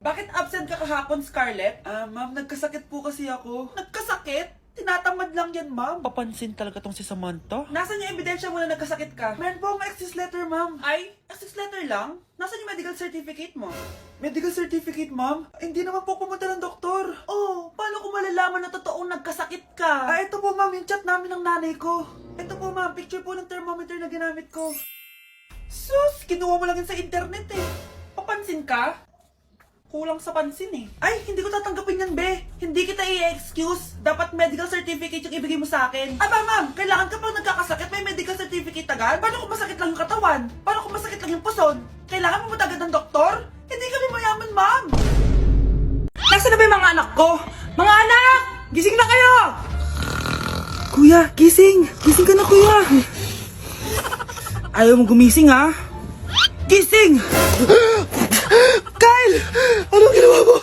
Bakit absent ka kahapon, Scarlett? Ma'am, nagkasakit po kasi ako. Nagkasakit? Tinatamad lang yan, ma'am. Papansin talaga tong si Samantha. Nasaan yung ebidensya mo na nagkasakit ka? Meron po akong excuse letter, ma'am. Ay, excuse letter lang? Nasaan yung medical certificate mo? Medical certificate, ma'am? Hindi naman po pumunta ng doktor. Oh, paano ko malalaman na totoong nagkasakit ka? Ito po, ma'am, yung chat namin ng nanay ko. Ito po, ma'am, picture po ng thermometer na ginamit ko. Sus, kinuha mo lang yun sa internet eh. Papansin ka? Kulang sa pansin eh. Ay, hindi ko tatanggapin yan, be. Hindi kita i-excuse. Dapat medical certificate yung ibigay mo sa akin. Aba, ma'am, kailangan kapag nagkakasakit, may medical certificate agad? Paano kung masakit lang yung katawan? Paano kung masakit lang yung puson? Kailangan mo agad ng doktor? Hindi kami mayaman, ma'am. Nasaan na ba yung mga anak ko? Mga anak! Gising na kayo! Kuya, gising! Gising ka na, kuya! Ayaw mo gumising, ha? Gising! Kyle! Anong ginawa mo?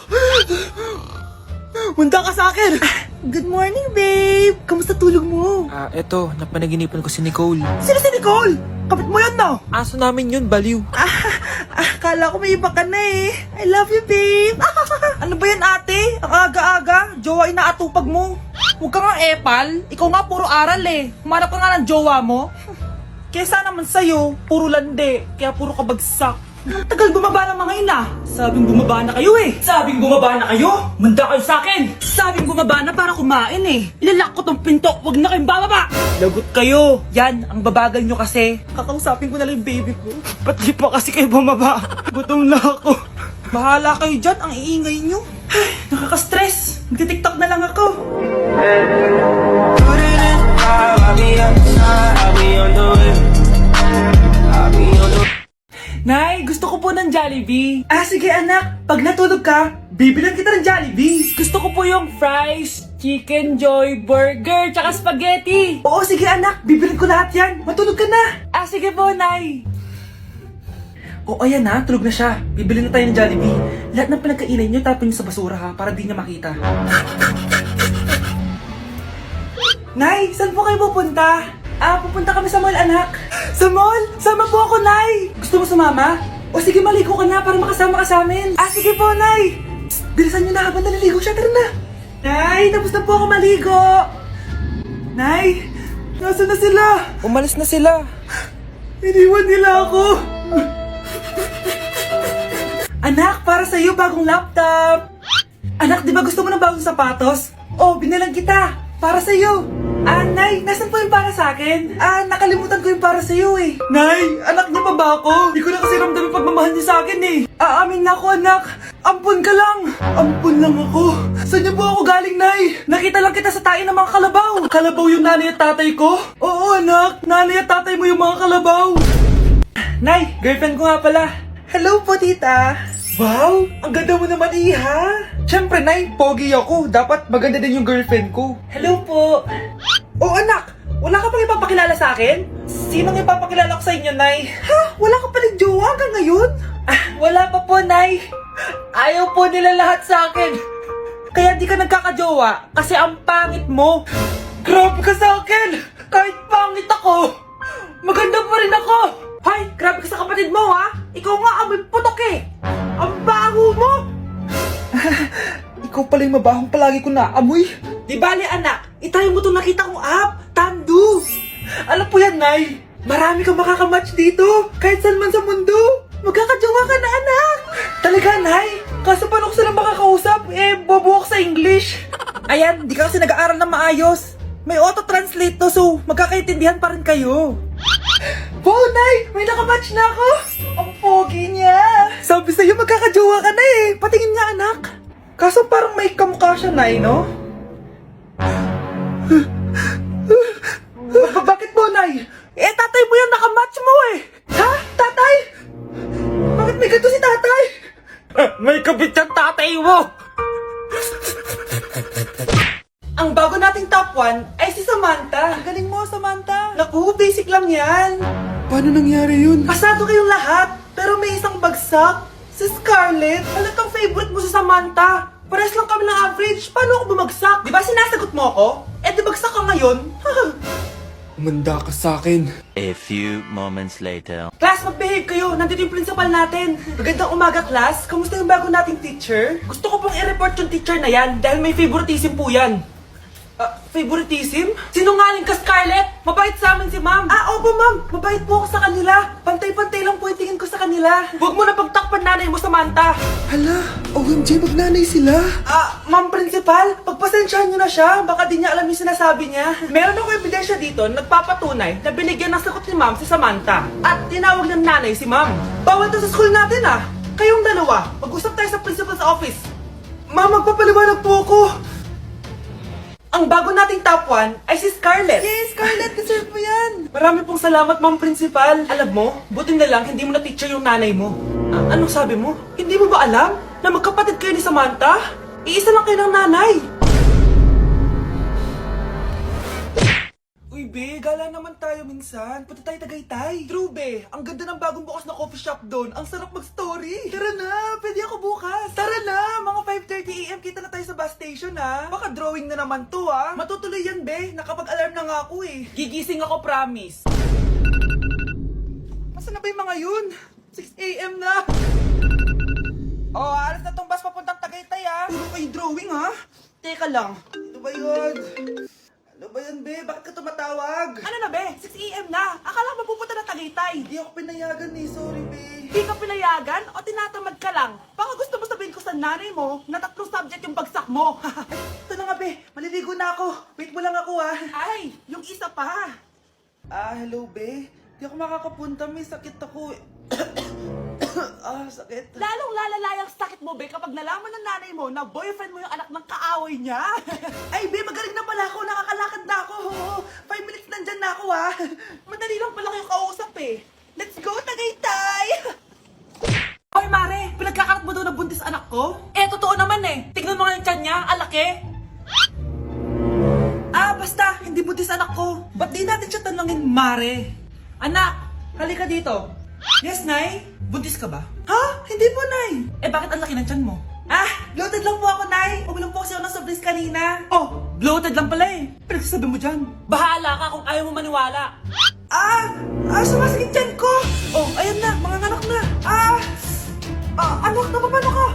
Munda ka sa akin! Good morning, babe! Kamusta tulog mo? Eto, napanaginipan ko si Nicole. Sino si Nicole? Kapit mo yun, no? Aso namin yun, baliw. Kala ko may iba ka na eh. I love you, babe! Ano ba yan, ate? Ang aga-aga. Jowa inaatupag mo. Huwag ka nga epal. Ikaw nga puro aral eh. Humanap ka nga ng jowa mo. Kesa naman sa'yo, puro lande. Kaya puro kabagsak. Ang tagal bumaba ng mga ina. Sabing bumaba na kayo eh. Sabing bumaba na kayo. Manda kayo sa akin. Sabing bumaba na para kumain eh. Ilalak ko tong pinto. Huwag na kayong bababa. Lagot kayo. Yan, ang babagal nyo kasi. Kakausapin ko na lang yung baby ko. Ba't di pa kasi kayo bumaba? Gutom na ako. Bahala kayo dyan. Ang iingay nyo. Ay, nakaka-stress. Magti-tiktok na lang ako. Nay, gusto ko po ng Jollibee. Sige anak, pag natulog ka, bibilan kita ng Jollibee. Gusto ko po yung fries, chicken joy, burger, tsaka spaghetti. Oo, sige anak, bibilan ko lahat yan. Matulog ka na. Sige po, Nay. Oo, ayan na, tulog na siya. Bibilin na tayo ng Jollibee. Lahat ng pinagkainan nyo, tapon nyo sa basura ha, para di niya makita. Nay, saan po kayo pupunta? Pupunta kami sa mall, anak. Sa mall? Sama po ako, Nay. Gusto mo sumama? O sige, maligo ka na para makasama ka sa amin. Sige po, Nay. Psst, bilisan nyo na habang naliligo siya. Tara na. Nay, tapos na po ako maligo. Nay, nasaan na sila? Umalis na sila. Iniwan nila ako. Anak, para sa'yo, bagong laptop. Anak, di ba gusto mo ng bagong sapatos? Binalang kita. Para sa'yo. Nay, nasan po yung para sa akin? Nakalimutan ko yung para sa'yo eh. Nay, anak niya pa ba ako? Di ko na kasi ramdam yung pagmamahal niya sa akin eh. Aamin na ako, anak. Ampun ka lang. Ampun lang ako. Saan niyo po ako galing, Nay? Nakita lang kita sa tayo ng mga kalabaw. Kalabaw yung nanay at tatay ko? Oo, anak. Nanay at tatay mo yung mga kalabaw. Nay, girlfriend ko nga pala. Hello po, tita. Wow, ang ganda mo naman, iha. Siyempre, Nay, pogi ako. Dapat maganda din yung girlfriend ko. Hello po. Anak, wala ka pang ipapakilala sa akin? Sinong ipapakilala ko sa inyo, Nay? Wala ka pa rin jowa hanggang ngayon? Wala pa po, Nay. Ayaw po nila lahat sa akin. Kaya di ka nagkakajowa kasi ang pangit mo. Grabe ka sa akin. Kahit pangit ako, maganda pa rin ako. Hay, grabe ka sa kapatid mo, ha? Ikaw nga amoy putok eh. Ang baho mo. Ikaw pala yung mabahong palagi ko naamoy. Di bali, anak, itayo mo itong nakita kong app, Tandu. Alam po yan, Nay. Marami kang makakamatch dito. Kahit saan man sa mundo. Magkakajowa ka na, anak. Talaga, Nay? Kaso paano ko silang makakausap? Bobo ako sa English. Ayan, di ka kasi nag-aaral na maayos. May auto-translate to, so magkakaintindihan pa rin kayo. Wow, Nay! May nakamatch na ako! Ang pogi niya! Sabi sa'yo, magkakajowa ka na eh! Patingin nga, anak! Kaso parang may kamukha siya, Nay, no? Bakit mo, Nay? Tatay mo yan, nakamatch mo eh! Ha? Tatay? Bakit may ganito si tatay? May kabit yung tatay mo! Ang bago nating top 1 ay si Samantha. Ang galing mo, Samantha. Naku, basic lang yan. Paano nangyari yun? Pasado kayong lahat, pero may isang bagsak. Si Scarlett, halatang favorite mo si Samantha. Pares lang kami ng average. Paano ako bumagsak? Di ba sinasagot mo ako? Di bagsak ka ngayon? Umanda ka sa akin. A few moments later. Class, mag-behave kayo! Nandito yung principal natin! Magandang umaga, class! Kamusta yung bago nating teacher? Gusto ko pong i-report yung teacher na yan dahil may favoritism po yan. Favoritism? Sinungaling ka, Scarlett! Mabait sa amin si ma'am! Opo ma'am! Mabait po ako sa kanila! Pantay-pantay lang po yung tingin ko sa kanila! Huwag mo na pagtakpan nanay mo, Samantha! Hala, OMG, magnanay sila. Ma'am principal, pagpasensyahan niyo na siya. Baka di niya alam yung sinasabi niya. Meron ako ebidensya dito na nagpapatunay na binigyan ng sagot ni ma'am si Samantha. At tinawag ng nanay si ma'am. Bawal to sa school natin Kayong dalawa, mag-usap tayo sa principal's office. Ma'am, magpapaliwanag po ako. Ang bago nating top 1 ay si Scarlett. Yes, Scarlett, deserve mo yan. Marami pong salamat, ma'am principal. Alam mo, buti na lang hindi mo na teacher yung nanay mo. Anong sabi mo? Hindi mo ba alam na magkapatid kayo ni Samantha? Iisa lang kayo ng nanay. Uy, be, gala naman tayo minsan. Punta tayo Tagaytay. True, be. Ang ganda ng bagong bukas na coffee shop doon. Ang sarap mag-story. Tara na, pwede ako bukas. Tara na, mga 5:30 AM kita na tayo sa bus station, Baka drawing na naman to, Matutuloy yan, be. Nakapag-alarm na nga ako, Gigising ako, promise. Masa na ba yung mga yun? 6 AM na. Alas na tong bus papuntang Tagaytay, Puro kayo drawing, Teka lang. Ano ba yun? Ano ba yan, be? Bakit ka tumatawag? Ano na, be? 6 AM na. Akala mo pupunta na Tagaytay. Hindi ako pinayagan, Sorry, be. Hindi ka pinayagan o tinatamad ka lang? Baka gusto mo sabihin ko sa nanay mo na 3 subject yung bagsak mo. Ito na nga, be. Maliligo na ako. Wait mo lang ako, Ay, yung isa pa. Hello, be. Hindi ako makakapunta. May sakit ako. Sakit. Lalong lalala yung sakit mo, be, kapag nalaman ng nanay mo na boyfriend mo yung anak ng kaaway niya. Ay, be, magaling na pala ako. Nakakalakad na ako. 5 minutes nandyan na ako, Madali lang pala kayong kausap, Let's go, Tagaytay! Hoy, Mare, pinagkakarat mo daw na buntis anak ko? Totoo naman, Tignan mo nga yung tiyan niya, alaki. Basta, hindi buntis anak ko. Ba't di natin siya tanongin, Mare? Anak, halika dito. Yes, Nay? Buntis ka ba? Hindi po, Nay. Bakit ang laki ng tiyan mo? Bloated lang po ako, Nay. Uminom po kasi ako ng sobris kanina. Bloated lang pala Pinagsasabi mo dyan. Bahala ka kung ayaw mo maniwala. Sumasakit tiyan ko. Ayan na, mga anak na. Anak, napapano ka?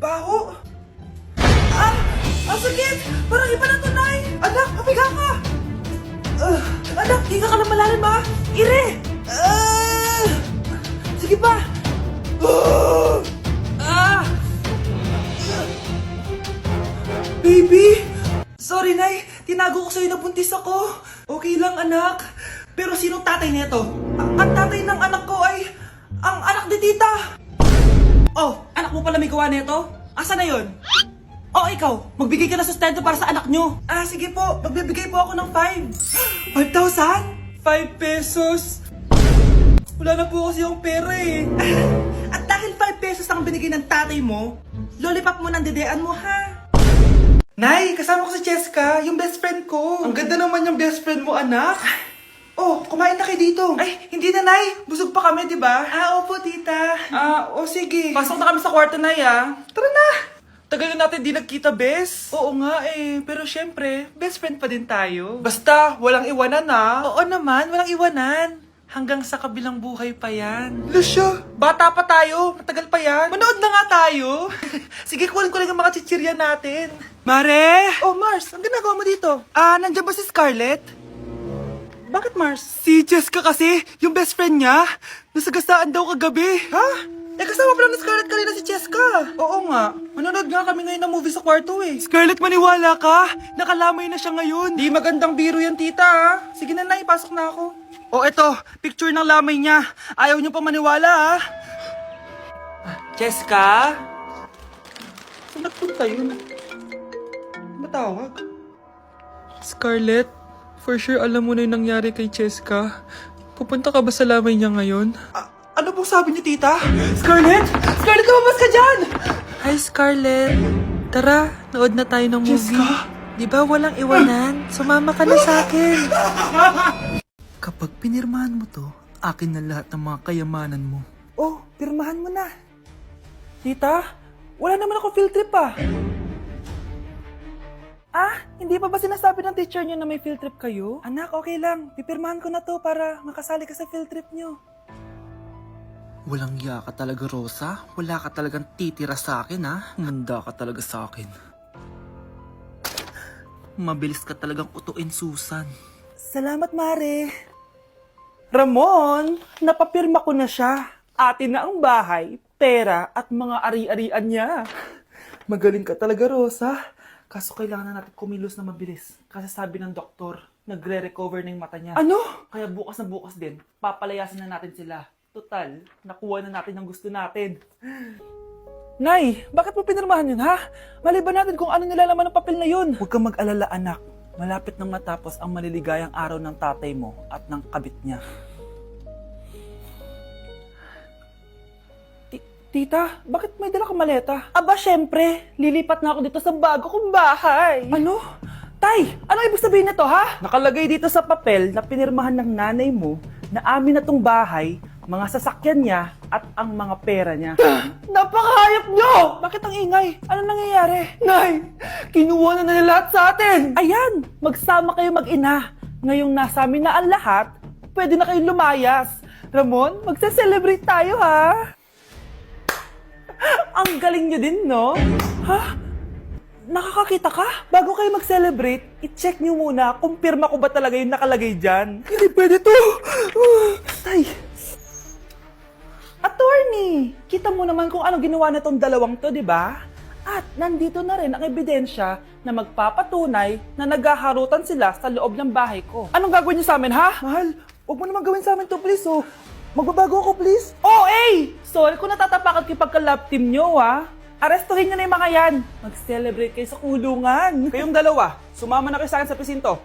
Baho. Sakit. Parang iba na to, Nay. Anak, papiga ka. Anak, hinga ka na malalim, Ire! Sige pa! Baby! Sorry, Nay. Tinago ko sa'yo na buntis ako. Okay lang, anak. Pero sinong tatay nito? Ang tatay ng anak ko ay ang anak ni tita. Anak mo pala may gawa nito? Asa na yun? Ikaw, magbigay ka na sustento para sa anak nyo. Sige po, magbibigay po ako ng 5. 5,000? 5 pesos? Wala na po kasi yung pera At dahil 5 pesos ang binigay ng tatay mo, lollipop mo ng dedean mo, Nay, kasama ko si Cheska, yung best friend ko. Ang ganda naman yung best friend mo, anak. Kumain na kayo dito. Ay, hindi na, Nay. Busog pa kami, di ba? Opo, tita. Sige. Pasok na kami sa kwarto, Nay, Tara na. Tagal na natin di nagkita, bes. Oo nga pero syempre, best friend pa din tayo. Basta, walang iwanan Oo naman, walang iwanan. Hanggang sa kabilang buhay pa yan. Lusyo, bata pa tayo. Matagal pa yan. Manood na nga tayo. Sige, kunin ko lang ang mga chichirya natin. Mare! Mars, ang ginagawa mo dito? Nandiyan ba si Scarlett? Bakit, Mars? Si Jessica kasi, yung best friend niya. Nasagasaan daw kagabi. Kasama pala ni Scarlett kanina si Cheska. Oo nga. Manonood nga kami ngayon ng movie sa kwarto Scarlett, maniwala ka. Nakalamay na siya ngayon. Di magandang biro yan, tita Sige na, Nay, pasok na ako. Eto, picture ng lamay niya. Ayaw niyo pa maniwala Cheska? Saan nagpunta yun? Matawag? Scarlett, for sure alam mo na yung nangyari kay Cheska. Pupunta ka ba sa lamay niya ngayon? Ano pong sabi niyo, tita? Scarlett! Scarlett, lumabas ka dyan! Hi, Scarlett. Tara, nood na tayo ng movie. Jessica? Di ba walang iwanan? Sumama ka na sa akin. Kapag pinirmahan mo to, akin na lahat ng mga kayamanan mo. Pirmahan mo na. Tita, wala naman ako field trip Hindi pa ba sinasabi ng teacher niyo na may field trip kayo? Anak, okay lang. Pipirmahan ko na to para makasali ka sa field trip niyo. Walang iya ka talaga, Rosa. Wala ka talagang titira sa akin, ha? Manda ka talaga sa akin. Mabilis ka talagang utuin, Susan. Salamat, Mare. Ramon, napapirma ko na siya. Atin na ang bahay, pera at mga ari-arian niya. Magaling ka talaga, Rosa. Kaso kailangan na natin kumilos na mabilis. Kasi sabi ng doktor, nagre-recover na yung mata niya. Ano? Kaya bukas na bukas din, papalayasin na natin sila. Total, nakuha na natin ang gusto natin. Nay, bakit mo pinirmahan yun, ha? Maliban natin kung ano nilalaman ng papel na yun. Huwag kang mag-alala, anak. Malapit nang matapos ang maliligayang araw ng tatay mo at ng kabit niya. Tita, bakit may dala kang maleta? Aba, syempre. Lilipat na ako dito sa bago kong bahay. Ano? Tay, ano ibig sabihin nito, ha? Nakalagay dito sa papel na pinirmahan ng nanay mo na amin na tong bahay, mga sasakyan niya at ang mga pera niya. Napakahayop nyo! Bakit ang ingay? Ano nangyayari? Nay, kinuha na nila lahat sa atin! Ayan, magsama kayo mag-ina. Ngayong nasa amin na ang lahat, pwede na kayong lumayas. Ramon, magse-celebrate tayo, ha? Ang galing nyo din, no? Ha? Nakakakita ka? Bago kayo mag-celebrate, i-check nyo muna kung pirma ko ba talaga yung nakalagay dyan. Hindi pwede to! Tay! Attorney! Kita mo naman kung ano ginawa na tong dalawang to, di ba? At nandito na rin ang ebidensya na magpapatunay na naghaharutan sila sa loob ng bahay ko. Anong gagawin nyo sa amin, ha? Mahal, huwag mo naman gawin sa amin to, please, oh. Magbabago ako, please. Oh, eh! Sorry kung natatapakan kayo pagka-love team nyo, ha? Arestuhin nyo na yung mga yan. Mag-celebrate kayo sa kulungan. Kayong dalawa, sumama na kayo sa akin sa presinto.